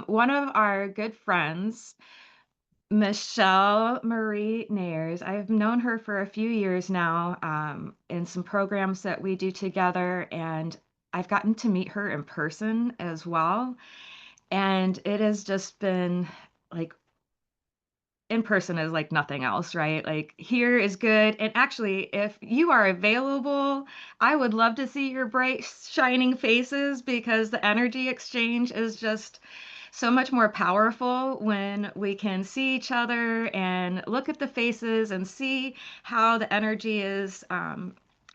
One of our good friends, Michelle Marie Neyers, I've known her for a few years now, in some programs that we do together, and I've gotten to meet her in person as well. And it has just been like in person is like nothing else, right? Like here is good. And actually, if you are available, I would love to see your bright, shining faces because the energy exchange is just so much more powerful when we can see each other and look at the faces and see how the energy is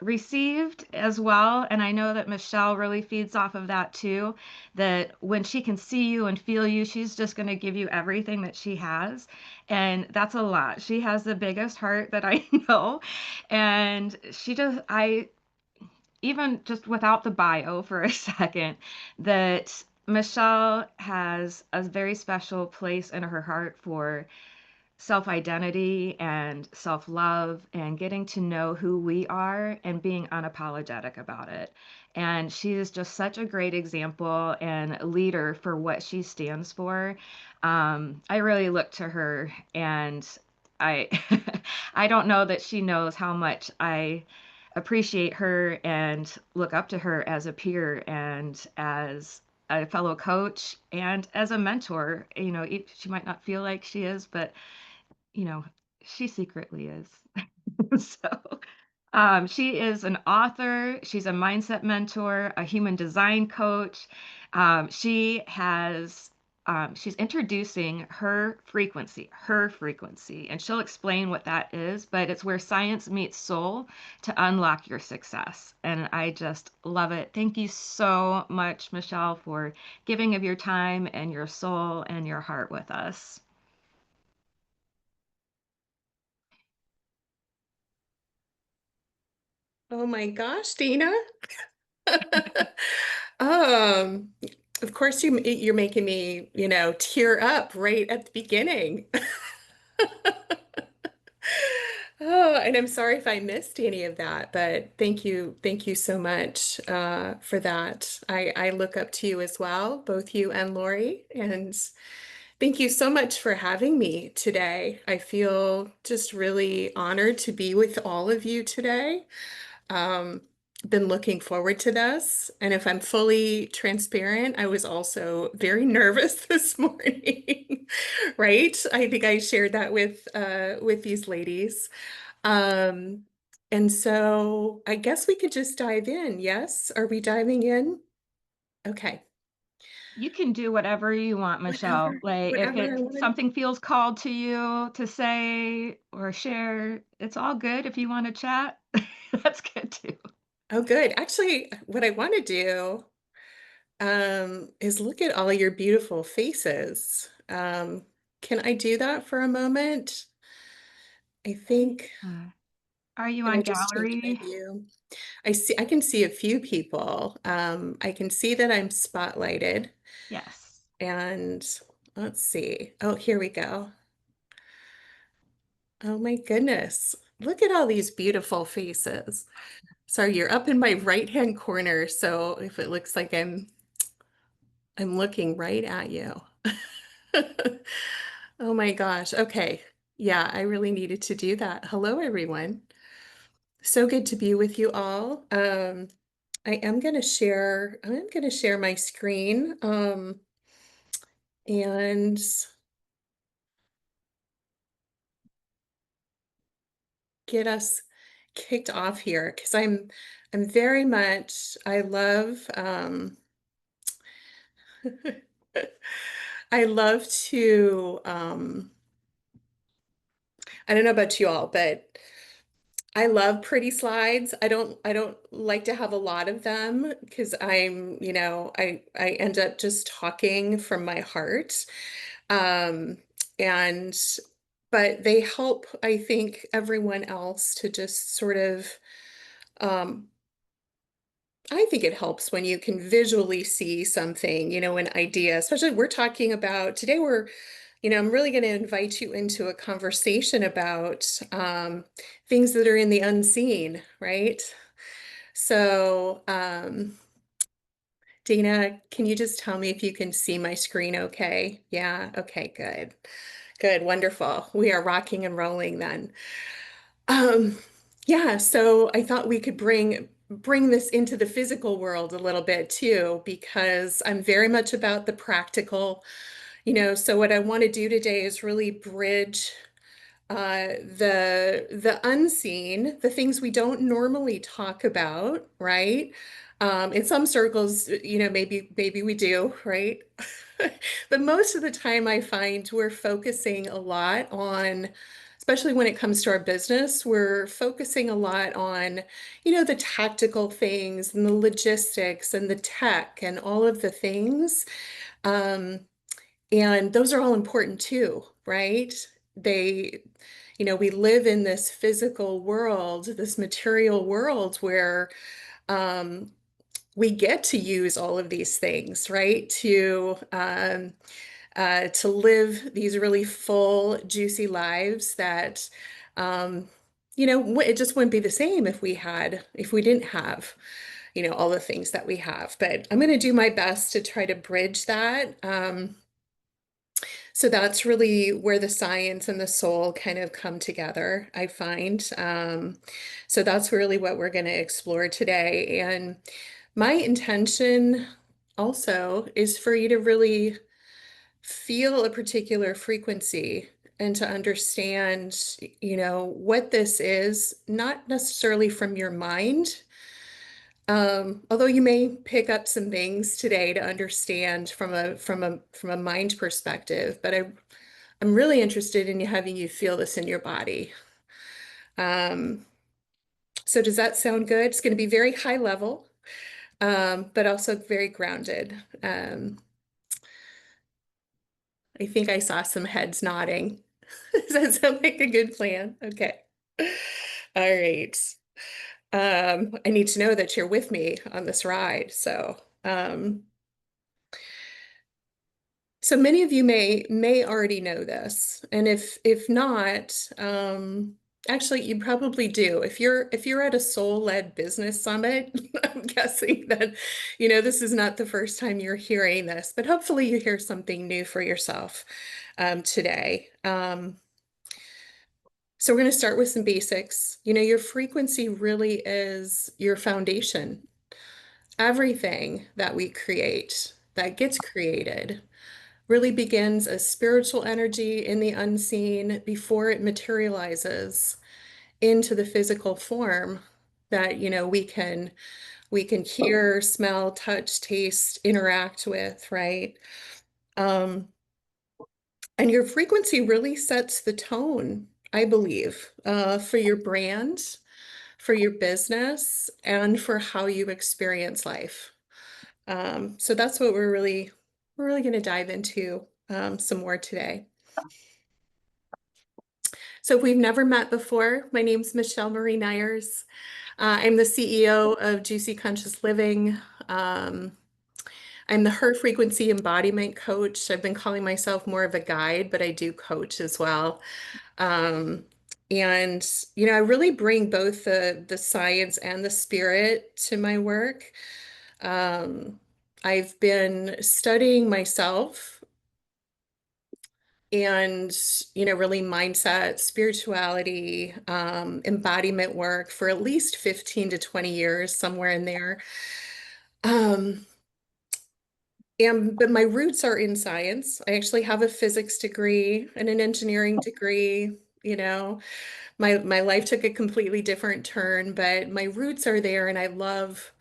received as well. And I know that Michelle really feeds off of that too, that when she can see you and feel you, she's just going to give you everything that she has. And that's a lot. She has the biggest heart that I know. And even just without the bio for a second, that Michelle has a very special place in her heart for self identity and self love and getting to know who we are and being unapologetic about it. And she is just such a great example and leader for what she stands for. I really look to her and I I don't know that she knows how much I appreciate her and look up to her as a peer and as a fellow coach and as a mentor. She might not feel like she is, but you know, she secretly is. So, she is an author, she's a mindset mentor, a human design coach. She's introducing her frequency, and she'll explain what that is, but it's where science meets soul to unlock your success. And I just love it. Thank you so much, Michelle, for giving of your time and your soul and your heart with us. Oh my gosh, Dina. Um, of course you're making me, tear up right at the beginning. Oh, and I'm sorry if I missed any of that, but thank you so much for that. I look up to you as well, both you and Lori, and thank you so much for having me today. I feel just really honored to be with all of you today. Um, been looking forward to this. And if I'm fully transparent, I was also very nervous this morning, right? I think I shared that with these ladies. Um, and so I guess we could just dive in. Yes? Are we diving in? Okay. You can do whatever you want, Michelle. Like if Whatever I want. something feels called to you to say or share, it's all good. If you want to chat, that's good too. Oh, good. Actually, what I want to do is look at all your beautiful faces. Can I do that for a moment? I think, Uh, are you can on I just change my gallery? view? I can see a few people. I can see that I'm spotlighted Yes. and let's see. Oh, here we go. Oh my goodness. Look at all these beautiful faces. Sorry, you're up in my right-hand corner, so if it looks like I'm looking right at you. Oh my gosh. Okay. Yeah, I really needed to do that. Hello, everyone. So good to be with you all. I'm gonna share my screen, and get us kicked off here because I'm very much, I love, I love to, I don't know about you all, but I love pretty slides. I don't like to have a lot of them because I end up just talking from my heart. Um, and but they help, I think, everyone else to just sort of um I think it helps when you can visually see something, an idea, especially we're talking about today I'm really going to invite you into a conversation about things that are in the unseen, right? So, Dana, can you just tell me if you can see my screen okay? Yeah, okay, good. Good, wonderful. We are rocking and rolling then. Um, yeah, so I thought we could bring this into the physical world a little bit too, because I'm very much about the practical, so what I want to do today is really bridge the unseen, the things we don't normally talk about, right? In some circles, maybe we do, right? But most of the time, I find we're focusing a lot on, especially when it comes to our business, we're focusing a lot on, the tactical things and the logistics and the tech and all of the things. Um, and those are all important too, right? They, we live in this physical world, this material world where um, we get to use all of these things, right? To live these really full, juicy lives that, um, it just wouldn't be the same if we didn't have, all the things that we have. But I'm going to do my best to try to bridge that. So that's really where the science and the soul kind of come together, I find. So that's really what we're going to explore today. And my intention also is for you to really feel a particular frequency and to understand, what this is, not necessarily from your mind. Although you may pick up some things today to understand from a mind perspective, but I'm really interested in having you feel this in your body. Um, so does that sound good? It's going to be very high level, but also very grounded. I think I saw some heads nodding. Does that sound like a good plan? Okay. All right. I need to know that you're with me on this ride. So many of you may already know this, and if not, actually you probably do. If you're at a soul-led business summit, I'm guessing that this is not the first time you're hearing this, but hopefully you hear something new for yourself today. So we're going to start with some basics. Your frequency really is your foundation. Everything that we create, that gets created really begins as spiritual energy in the unseen before it materializes into the physical form that we can hear, smell, touch, taste, interact with, right? Um, and your frequency really sets the tone, I believe, for your brand, for your business, and for how you experience life. So that's what we're really going to dive into some more today. So if we've never met before, my name's Michele Marie Neyers. I'm the CEO of Juicy Conscious Living. Um, I'm the Her Frequency Embodiment Coach. I've been calling myself more of a guide, but I do coach as well. Um, and I really bring both the science and the spirit to my work. Um, I've been studying myself and really mindset, spirituality, embodiment work for at least 15 to 20 years, somewhere in there. um, but my roots are in science. I actually have a physics degree and an engineering degree. My life took a completely different turn, but my roots are there, and I love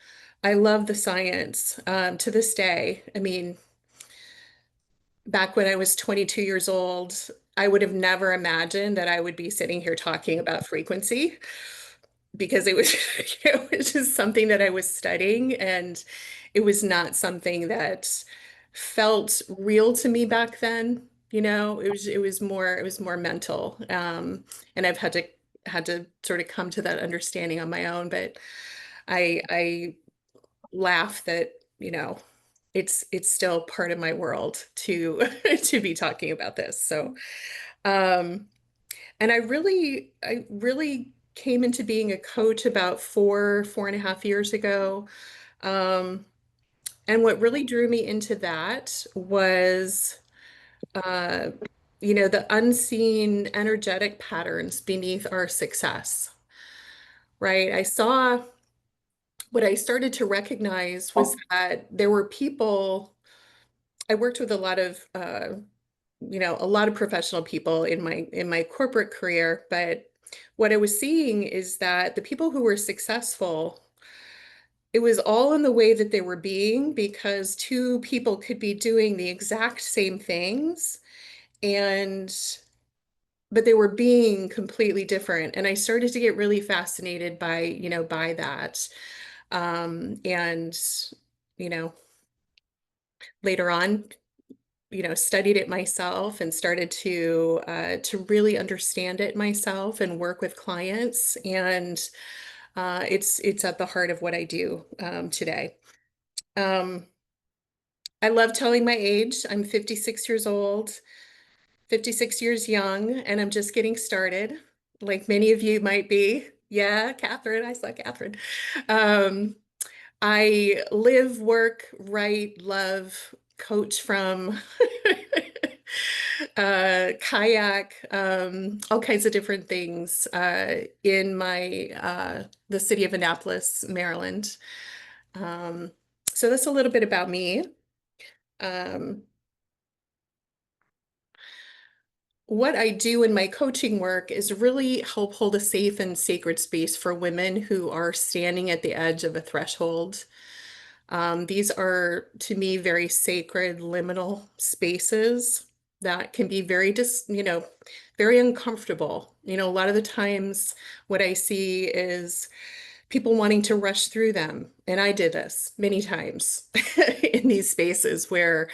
the science to this day. I mean, back when I was 22 years old, I would have never imagined that I would be sitting here talking about frequency, because it was it was just something that I was studying, and it was not something that felt real to me back then. It was more mental. And I've had to sort of come to that understanding on my own, but I laugh that, it's still part of my world to to be talking about this. So, um, and I really came into being a coach about 4.5 years ago. Um, And what really drew me into that was, uh, the unseen energetic patterns beneath our success, right? What I started to recognize was that there were people, I worked with a lot of professional people in my corporate career, but what I was seeing is that the people who were successful, it was all in the way that they were being, because two people could be doing the exact same things and but they were being completely different. And I started to get really fascinated by that. And you know, later on, studied it myself and started to really understand it myself and work with clients. And it's at the heart of what I do today. Um, I love telling my age. I'm 56 years old, 56 years young, and I'm just getting started, like many of you might be. Yeah, Catherine, I saw Catherine. Um, I live, work, write, love, coach from kayak, all kinds of different things in my the city of Annapolis, Maryland. Um, so that's a little bit about me. Um, what I do in my coaching work is really help hold a safe and sacred space for women who are standing at the edge of a threshold. These are, to me, very sacred, liminal spaces that can be very uncomfortable. A lot of the times what I see is people wanting to rush through them. And I did this many times in these spaces where,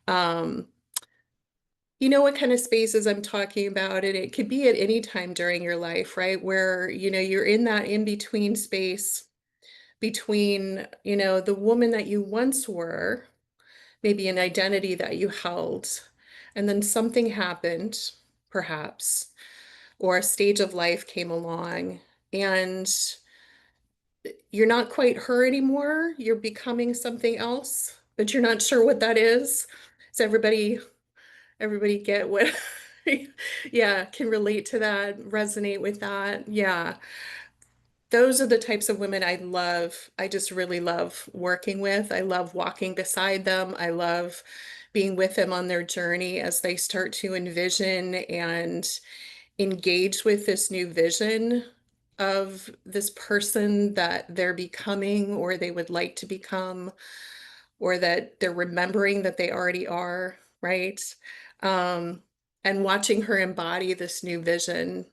um, you know what kind of spaces I'm talking about, and it could be at any time during your life, right? Where, you're in that in-between space between, the woman that you once were, maybe an identity that you held, and then something happened, perhaps, or a stage of life came along, and you're not quite her anymore. You're becoming something else, but you're not sure what that is. Does everybody get what? Yeah, can relate to that, resonate with that. Yeah. Those are the types of women I love. I just really love working with. I love walking beside them. I love being with them on their journey as they start to envision and engage with this new vision of this person that they're becoming or they would like to become, or that they're remembering that they already are, right? Um, and watching her embody this new vision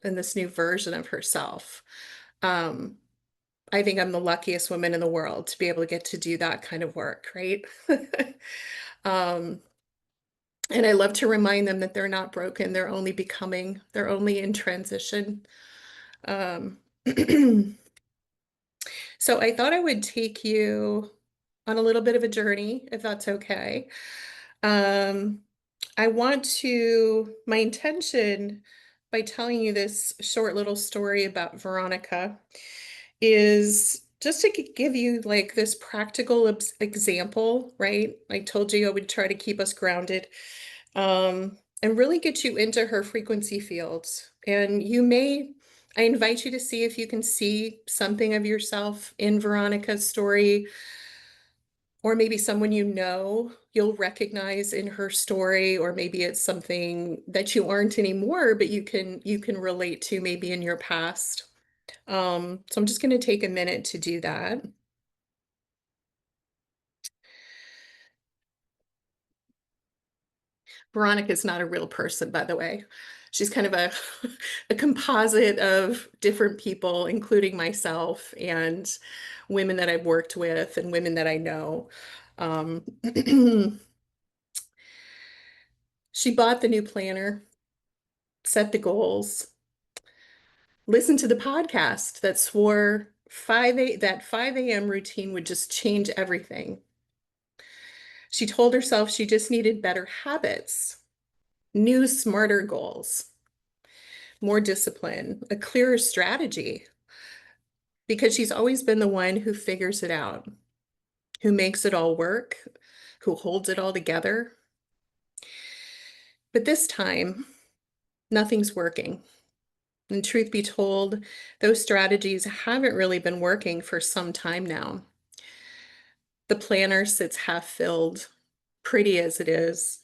and this new version of herself. Um, I think I'm the luckiest woman in the world to be able to get to do that kind of work, right? Um, and I love to remind them that they're not broken, they're only becoming, they're only in transition. Um, so I thought I would take you on a little bit of a journey, if that's okay. Um, my intention by telling you this short little story about Veronica is just to give you like this practical example, right? I told you I would try to keep us grounded, and really get you into her frequency fields. And I invite you to see if you can see something of yourself in Veronica's story, or maybe someone you'll recognize in her story, or maybe it's something that you aren't anymore, but you can relate to maybe in your past. So I'm just going to take a minute to do that. Veronica is not a real person, by the way. She's kind of a composite of different people, including myself and women that I've worked with and women that I know. Um, she bought the new planner, set the goals, listened to the podcast that swore that 5 a.m. routine would just change everything. She told herself she just needed better habits, new, smarter goals, more discipline, a clearer strategy, because she's always been the one who figures it out. who makes it all work, who holds it all together. But this time, nothing's working. And truth be told, those strategies haven't really been working for some time now. The planner sits half filled, pretty as it is.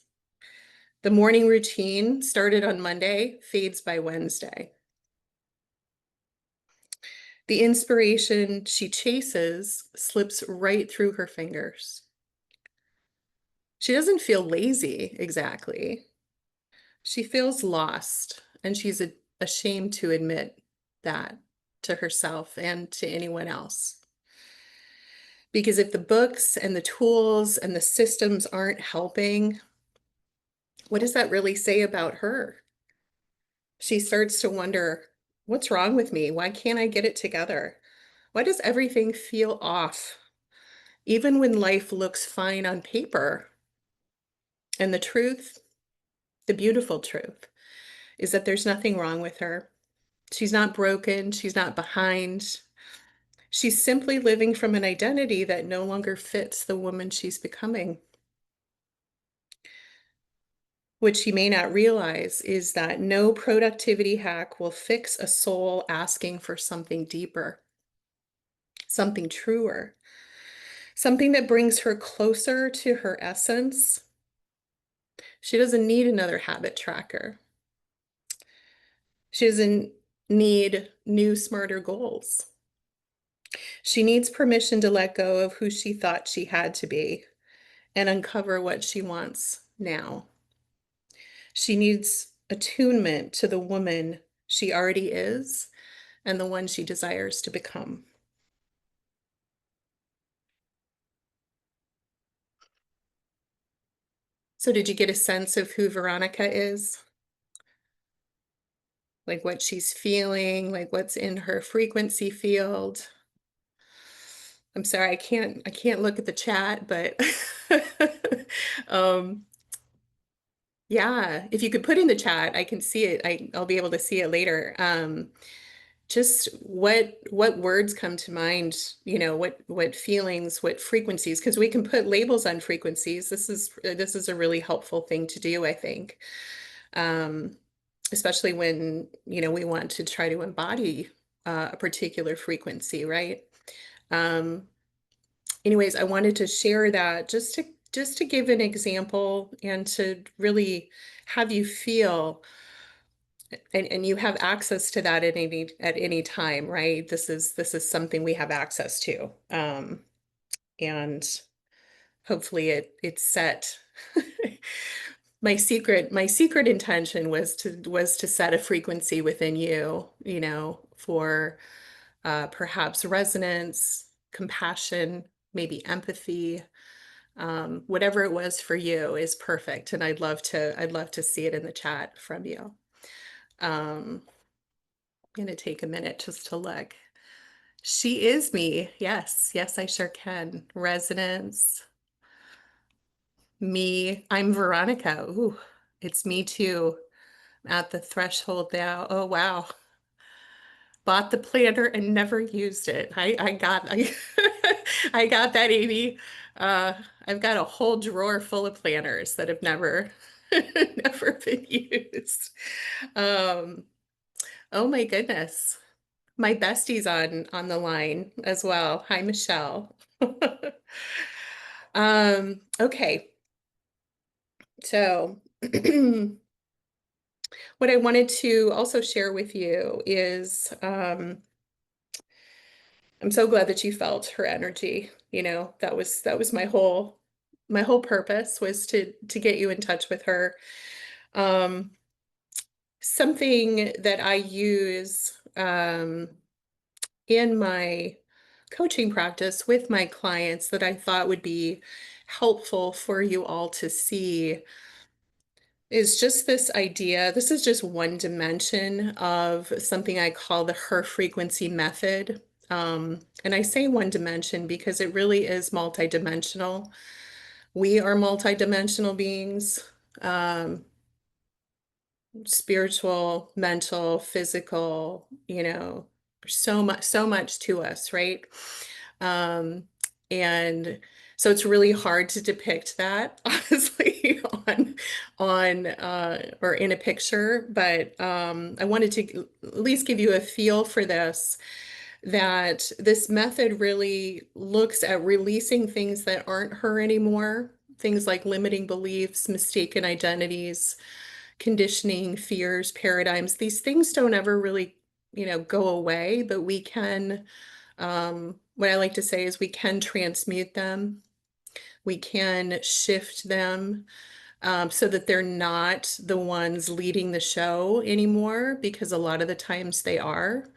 The morning routine started on Monday, fades by Wednesday. The inspiration she chases slips right through her fingers. She doesn't feel lazy exactly. She feels lost, and she's ashamed to admit that to herself and to anyone else. Because if the books and the tools and the systems aren't helping, what does that really say about her? She starts to wonder, what's wrong with me? Why can't I get it together? Why does everything feel off, even when life looks fine on paper? And the truth, the beautiful truth, is that there's nothing wrong with her. She's not broken. She's not behind. She's simply living from an identity that no longer fits the woman she's becoming. What she may not realize is that no productivity hack will fix a soul asking for something deeper, something truer, something that brings her closer to her essence. She doesn't need another habit tracker. She doesn't need new, smarter goals. She needs permission to let go of who she thought she had to be and uncover what she wants now. She needs attunement to the woman she already is and the one she desires to become. So, did you get a sense of who Veronica is? Like what she's feeling, like what's in her frequency field? I'm sorry, I can't look at the chat, but um yeah, if you could put in the chat, I can see it. I'll be able to see it later. Just what words come to mind, what feelings, what frequencies, because we can put labels on frequencies. This is a really helpful thing to do, I think. Um, Especially when, we want to try to embody a particular frequency, right? Um, Anyways, I wanted to share that just to give an example and to really have you feel, and you have access to that at any time, right? This is something we have access to. And hopefully it's set. My secret intention was to set a frequency within you, for perhaps resonance, compassion, maybe empathy. Whatever it was for you is perfect, and I'd love to see it in the chat from you. I'm gonna take a minute just to look. She is me. Yes, yes, I sure can. Resonance, me. I'm Veronica. Ooh, it's me too. At the threshold now. Oh wow. Bought the planner and never used it. I got that, Amy. Uh, I've got a whole drawer full of planners that have never never been used. Um, oh my goodness. My bestie's on the line as well. Hi, Michelle. Okay. So what I wanted to also share with you is I'm so glad that you felt her energy. That was my whole purpose was to get you in touch with her. Um, Something that I use in my coaching practice with my clients that I thought would be helpful for you all to see is just this idea. This is just one dimension of something I call the her frequency method. And I say one dimension because it really is multidimensional. We are multidimensional beings, um, spiritual, mental, physical, so much to us, right? Um, and So it's really hard to depict that, honestly, on or in a picture. But I wanted to at least give you a feel for this, that this method really looks at releasing things that aren't her anymore, things like limiting beliefs, mistaken identities, conditioning, fears, paradigms. These things don't ever really, go away, but we can, what I like to say is we can transmute them. We can shift them so that they're not the ones leading the show anymore, because a lot of the times they are.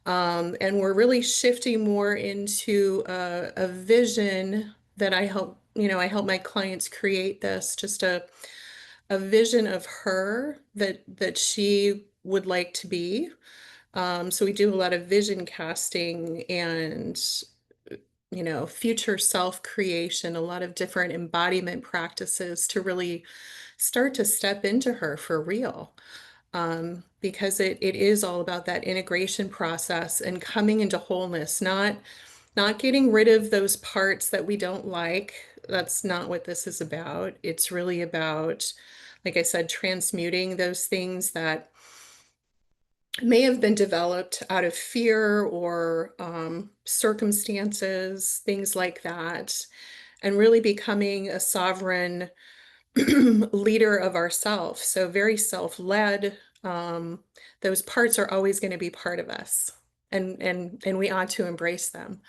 And we're really shifting more into a vision that I help my clients create this, just a vision of her that she would like to be. So we do a lot of vision casting and future self creation, a lot of different embodiment practices to really start to step into her for real. Because it is all about that integration process and coming into wholeness, not getting rid of those parts that we don't like. That's not what this is about. It's really about, like I said, transmuting those things that may have been developed out of fear or circumstances, things like that, and really becoming a sovereign leader of ourselves. So very self-led. Those parts are always going to be part of us, and we ought to embrace them.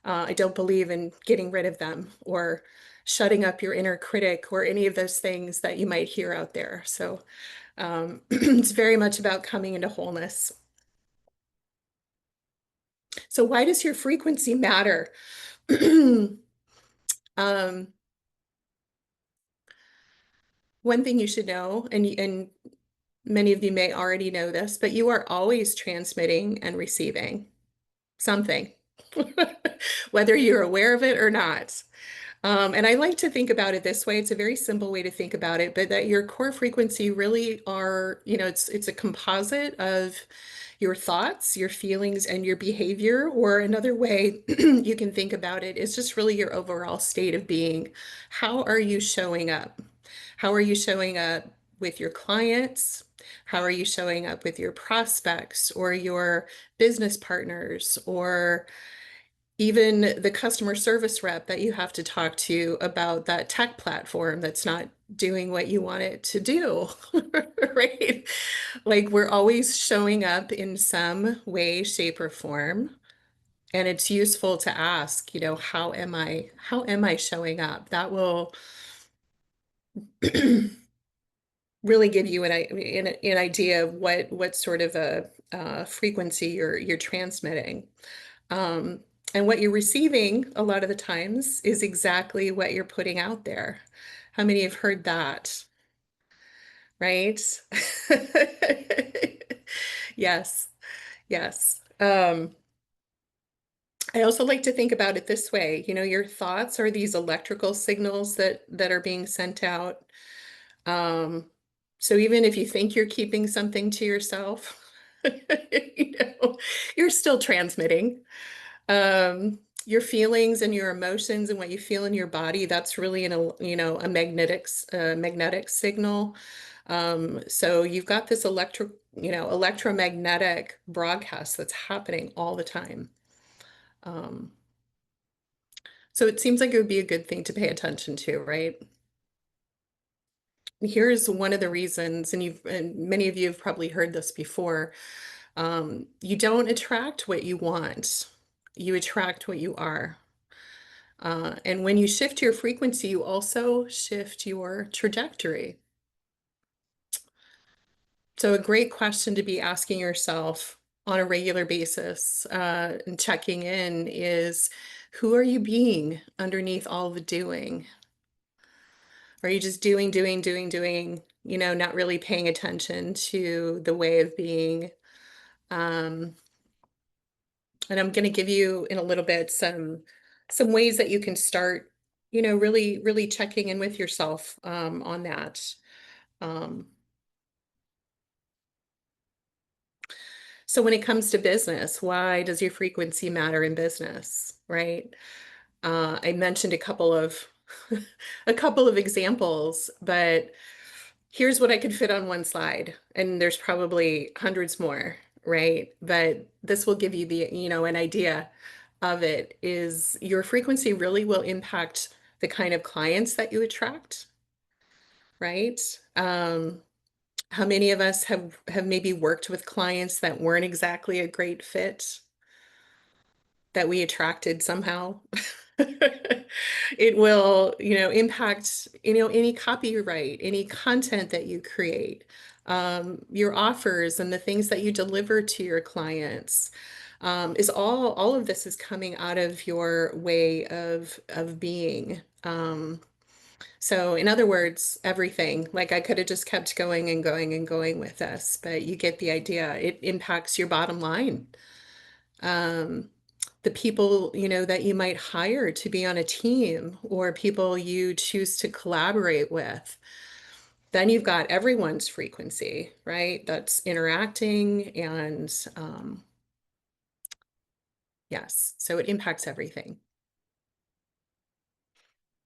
I don't believe in getting rid of them or shutting up your inner critic or any of those things that you might hear out there. So it's very much about coming into wholeness. So why does your frequency matter? Um, One thing you should know, and many of you may already know this, but you are always transmitting and receiving something, whether you're aware of it or not. And I like to think about it this way. It's a very simple way to think about it, but that your core frequency really are, it's a composite of your thoughts, your feelings, and your behavior. Or another way you can think about it is just really your overall state of being. How are you showing up? How are you showing up with your clients? How are you showing up with your prospects or your business partners, or even the customer service rep that you have to talk to about that tech platform that's not doing what you want it to do, right? Like we're always showing up in some way, shape, or form. And it's useful to ask, how am I showing up? That will really give you an idea of what sort of a frequency you're transmitting. Um, and what you're receiving a lot of the times is exactly what you're putting out there. How many have heard that? Right? Yes, yes. I also like to think about it this way. Your thoughts are these electrical signals that are being sent out. Um, so even if you think you're keeping something to yourself, you know, you're still transmitting. Your feelings and your emotions and what you feel in your body, that's really a magnetic signal. So you've got this electromagnetic broadcast that's happening all the time. Um, so it seems like it would be a good thing to pay attention to, right? Here's one of the reasons, and many of you have probably heard this before. You don't attract what you want, you attract what you are. And when you shift your frequency, you also shift your trajectory. So, a great question to be asking yourself on a regular basis and checking in is, who are you being underneath all the doing? Are you just doing, doing, doing, doing, not really paying attention to the way of being? Um, and I'm going to give you in a little bit some ways that you can start, really, really checking in with yourself on that. Um, so when it comes to business, why does your frequency matter in business, right? I mentioned a couple of a couple of examples, but here's what I could fit on one slide, and there's probably hundreds more, right? But this will give you the, an idea of it is your frequency really will impact the kind of clients that you attract, right? Um, how many of us have maybe worked with clients that weren't exactly a great fit that we attracted somehow? It will, impact, any copyright, any content that you create, your offers and the things that you deliver to your clients. Is all of this is coming out of your way of being. So in other words, everything, like I could have just kept going and going and going with this, but you get the idea. It impacts your bottom line. Um, the people, that you might hire to be on a team or people you choose to collaborate with. Then you've got everyone's frequency, right? That's interacting and yes, so it impacts everything.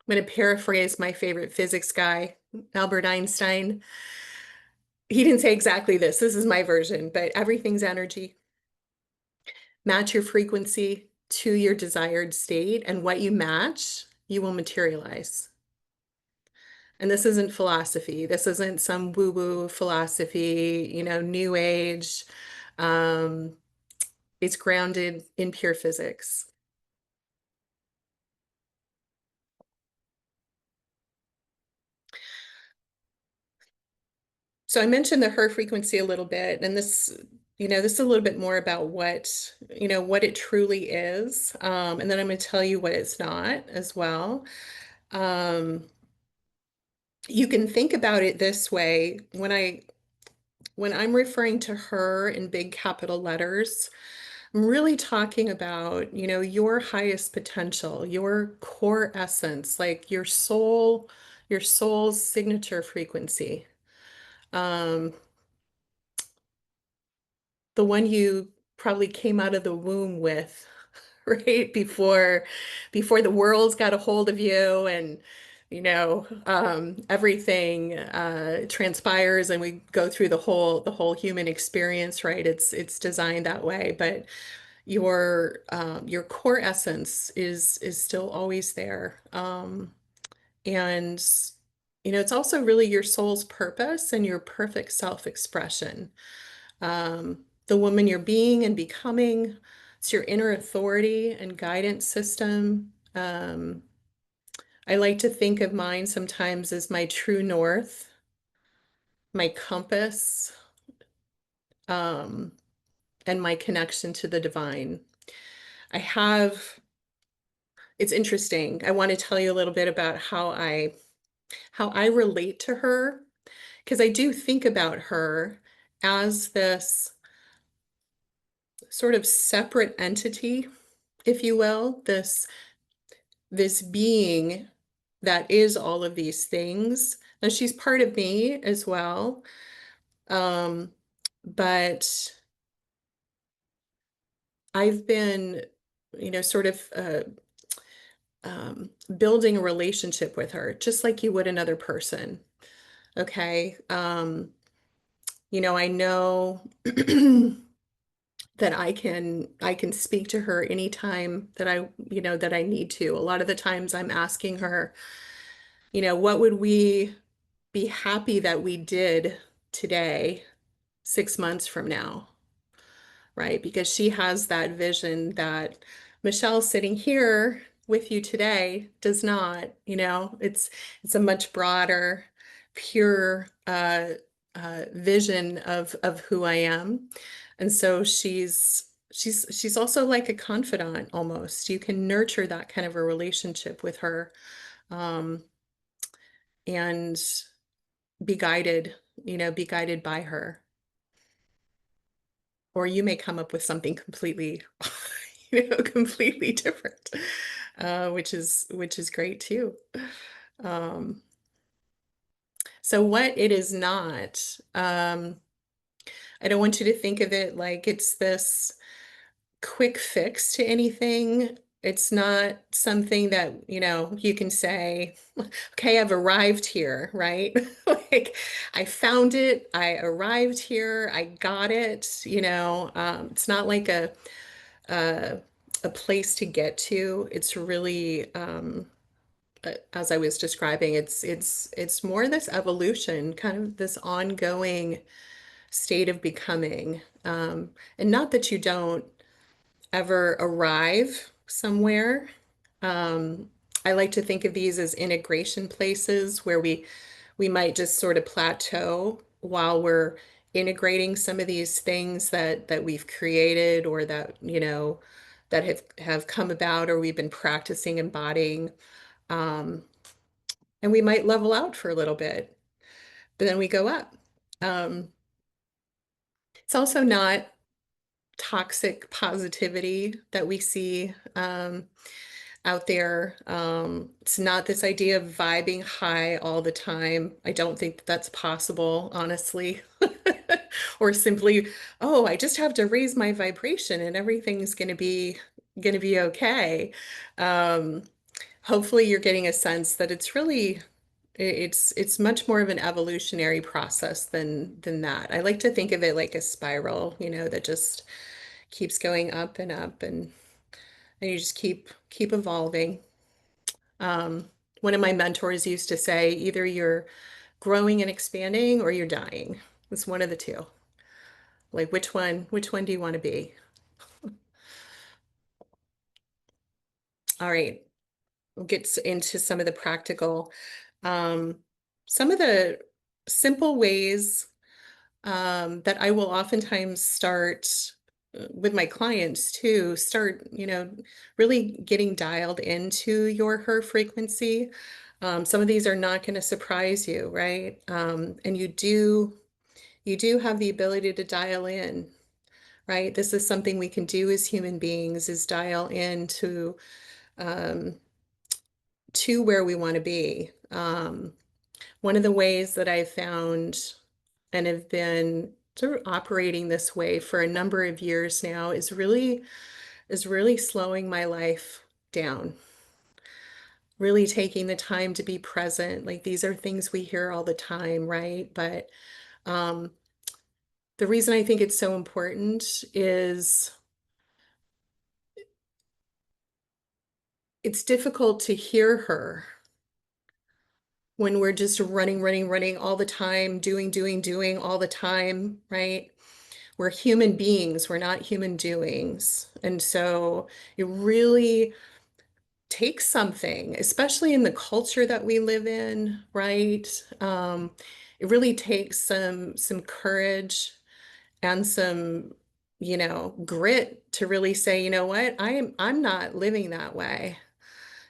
I'm going to paraphrase my favorite physics guy, Albert Einstein. He didn't say exactly this. This is my version, but everything's energy. Match your frequency to your desired state, and what you match, you will materialize. And this isn't philosophy. This isn't some woo-woo philosophy, new age. Um, it's grounded in pure physics. So I mentioned the her frequency a little bit, and this is a little bit more about what it truly is. And then I'm going to tell you what it's not as well. Um, you can think about it this way. When I'm referring to her in big capital letters, I'm really talking about, your highest potential, your core essence, like your soul's signature frequency. Um, the one you probably came out of the womb with, right? Before the world's got a hold of you and everything transpires and we go through the whole human experience, right? It's designed that way, but your core essence is still always there. And it's also really your soul's purpose and your perfect self-expression. The woman you're being and becoming, it's your inner authority and guidance system. I like to think of mine sometimes as my true north, my compass, um, and my connection to the divine. I have It's interesting. I want to tell you a little bit about how I relate to her because I do think about her as this sort of separate entity, if you will, this being that is all of these things. Now she's part of me as well. Um, but I've been, sort of building a relationship with her, just like you would another person. Okay. I know that I can speak to her anytime that I need to. A lot of the times I'm asking her, what would we be happy that we did today, 6 months from now? Right? Because she has that vision that Michelle sitting here with you today does not, it's a much broader, pure vision of who I am. And so she's also like a confidant almost. You can nurture that kind of a relationship with her, um, and be guided by her. Or you may come up with something completely, completely different, which is great too. Um, so what it is not, I don't want you to think of it like it's this quick fix to anything. It's not something that, you can say, okay, I've arrived here, right? Like I found it, I arrived here, I got it, it's not like a, a place to get to. It's really, as I was describing, it's more this evolution, kind of this ongoing state of becoming. And not that you don't ever arrive somewhere. Um, I like to think of these as integration places where we might just sort of plateau while we're integrating some of these things that we've created or that, that have come about or we've been practicing embodying. Um, and we might level out for a little bit, but then we go up. Um, it's also not toxic positivity that we see out there. It's not this idea of vibing high all the time. I don't think that that's possible, honestly. Or simply, oh, I just have to raise my vibration and everything's going to be okay. Um, Hopefully you're getting a sense that it's really it's much more of an evolutionary process than that. I like to think of it like a spiral, that just keeps going up and up and you just keep evolving. One of my mentors used to say, either you're growing and expanding or you're dying. It's one of the two. Like which one do you want to be? All right, we'll get into some of the practical, um, some of the simple ways that I will oftentimes start with my clients too, start, really getting dialed into your her frequency. Some of these are not going to surprise you, right? And you do have the ability to dial in, right? This is something we can do as human beings is dial into um, to where we want to be. One of the ways that I found and have been sort of operating this way for a number of years now is really slowing my life down, really taking the time to be present. Like these are things we hear all the time, right? But um, the reason I think it's so important is it's difficult to hear her when we're just running, running, running all the time, doing, doing, doing all the time, right? We're human beings, we're not human doings. And so it really takes something, especially in the culture that we live in, right? It really takes some courage and some, grit to really say, you know what, I'm not living that way.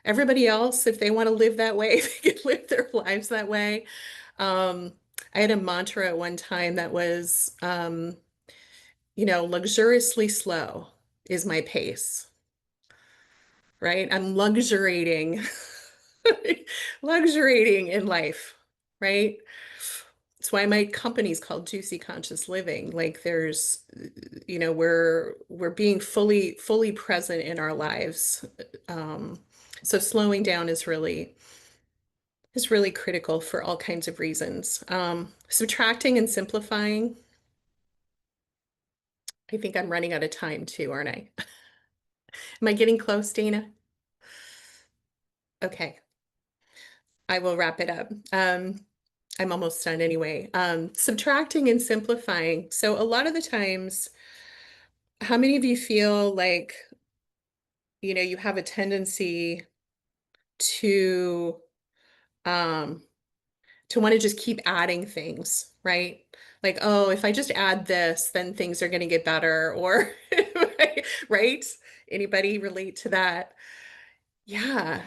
Everybody else, if they want to live that way, they can live their lives that way. Um, I had a mantra at one time that was, luxuriously slow is my pace, right? I'm luxuriating, luxuriating in life, right? That's why my company's called Juicy Conscious Living. Like there's, we're being fully present in our lives. Um, so slowing down is really critical for all kinds of reasons. Subtracting and simplifying. I think I'm running out of time too, aren't I? Am I getting close, Dana? Okay, I will wrap it up. I'm almost done anyway. Subtracting and simplifying. So a lot of the times, how many of you feel like, you have a tendency to um to want to just keep adding things, right? Like, oh, if I just add this, then things are going to get better, or right? Anybody relate to that? Yeah.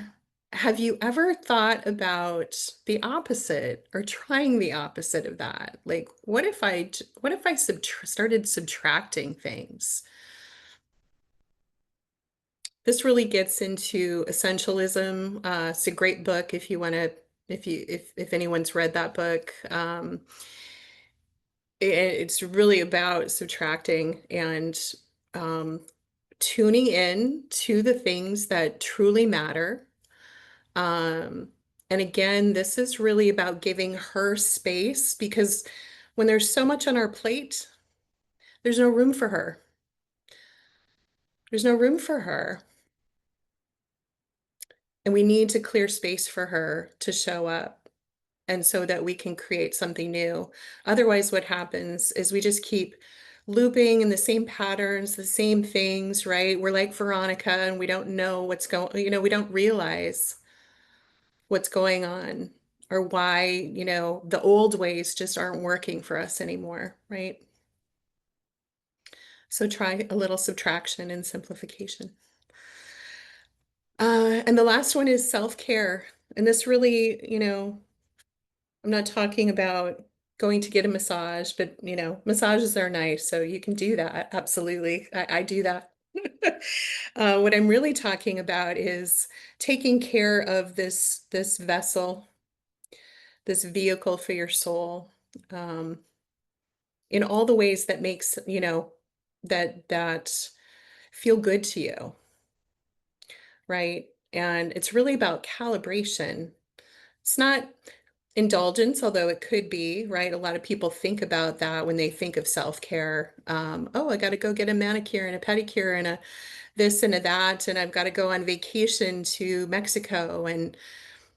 Have you ever thought about the opposite or trying the opposite of that? Like, what if I started subtracting things? This really gets into essentialism. It's a great book if you want to, if anyone's read that book. It's really about subtracting and um, tuning in to the things that truly matter. Um, and again, this is really about giving her space because when there's so much on our plate, there's no room for her. There's no room for her. And we need to clear space for her to show up and so that we can create something new. Otherwise, what happens is we just keep looping in the same patterns, the same things, right? We're like Veronica and we don't know what's going, we don't realize what's going on or why, the old ways just aren't working for us anymore, right? So try a little subtraction and simplification. And the last one is self-care. And this really, I'm not talking about going to get a massage, but massages are nice, so you can do that. Absolutely. I do that. What I'm really talking about is taking care of this vessel, this vehicle for your soul, um, in all the ways that makes, that feel good to you, right? And it's really about calibration. It's not indulgence, although it could be, right? A lot of people think about that when they think of self-care. Oh, I got to go get a manicure and a pedicure and a this and a that, and I've got to go on vacation to Mexico and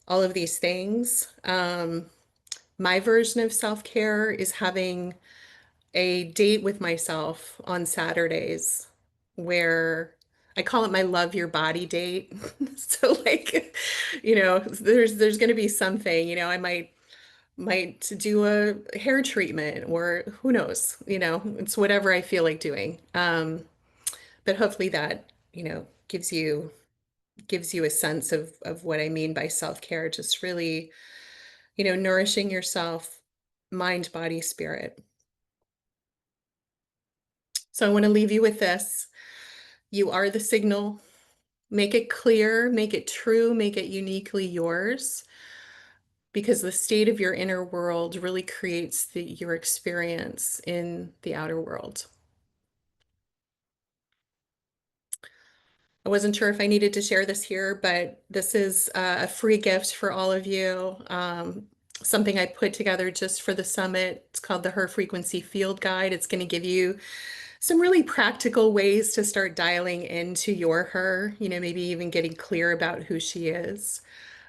all of these things. My version of self-care is having a date with myself on Saturdays where I call it my love your body date. So like, there's going to be something, I might do a hair treatment or who knows, it's whatever I feel like doing. But hopefully that, gives you a sense of what I mean by self-care, just really, nourishing yourself, mind, body, spirit. So I want to leave you with this. You are the signal. Make it clear, make it true, make it uniquely yours, because the state of your inner world really creates your experience in the outer world. I wasn't sure if I needed to share this here, but this is a free gift for all of you. Something I put together just for the summit. It's called the Her Frequency Field Guide. It's going to give you some really practical ways to start dialing into your her, maybe even getting clear about who she is.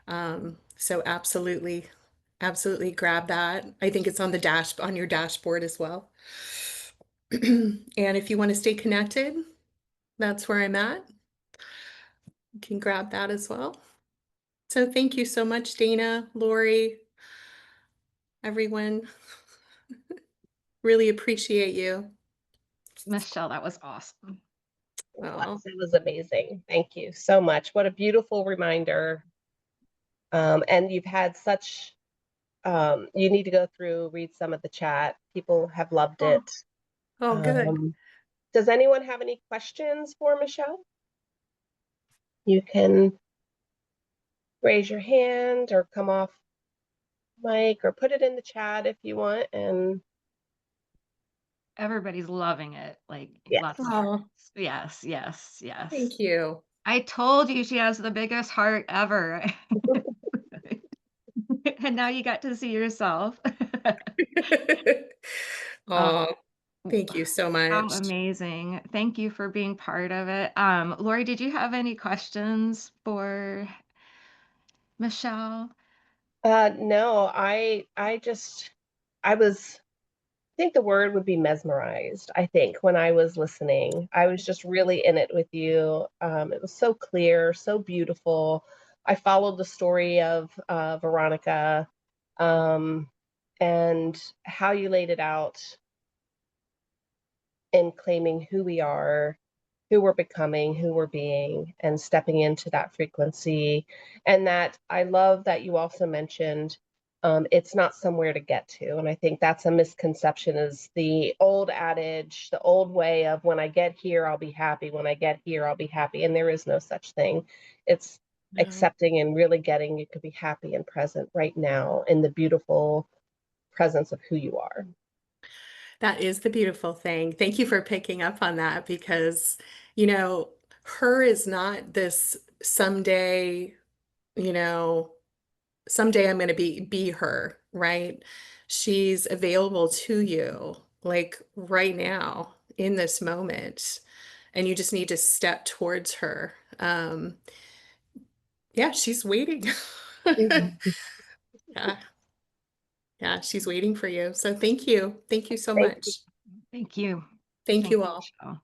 So absolutely, absolutely grab that. I think it's on on your dashboard as well. And if you want to stay connected, that's where I'm at. You can grab that as well. So thank you so much, Dana, Lori, everyone. Really appreciate you. Michelle, that was awesome. Oh, It was amazing. Thank you so much. What a beautiful reminder. And you've had such, you need to go through, read some of the chat. People have loved oh, it. oh, good. Does anyone have any questions for Michele? You can raise your hand or come off mic or put it in the chat if you want. And Everybody's loving it. Like yes. lots of Oh, hearts. Yes, yes, yes. thank you. I told you she has the biggest heart ever. And now you got to see yourself. Uh, Oh, thank you so how much. amazing. Thank you for being part of it. Lori, did you have any questions for Michele? No, I was I think the word would be mesmerized. I think when I was listening, I was just really in it with you. It was so clear, so beautiful. I followed the story of Veronica, um, and how you laid it out in claiming who we are, who we're becoming, who we're being, and stepping into that frequency. And that I love that you also mentioned it's not somewhere to get to. And I think that's a misconception is the old adage, the old way of when I get here, I'll be happy. When I get here, I'll be happy. And there is no such thing. It's No. accepting and really getting you could be happy and present right now in the beautiful presence of who you are. That is the beautiful thing. Thank you for picking up on that because, you know, her is not this someday, you know, someday I'm going to be her, right? She's available to you like right now in this moment, and you just need to step towards her. Yeah, she's waiting. Mhm. Yeah, yeah, she's waiting for you. So thank you. Thank you so Thank you. much. Thank you. Thank Thank you you, all. Michelle.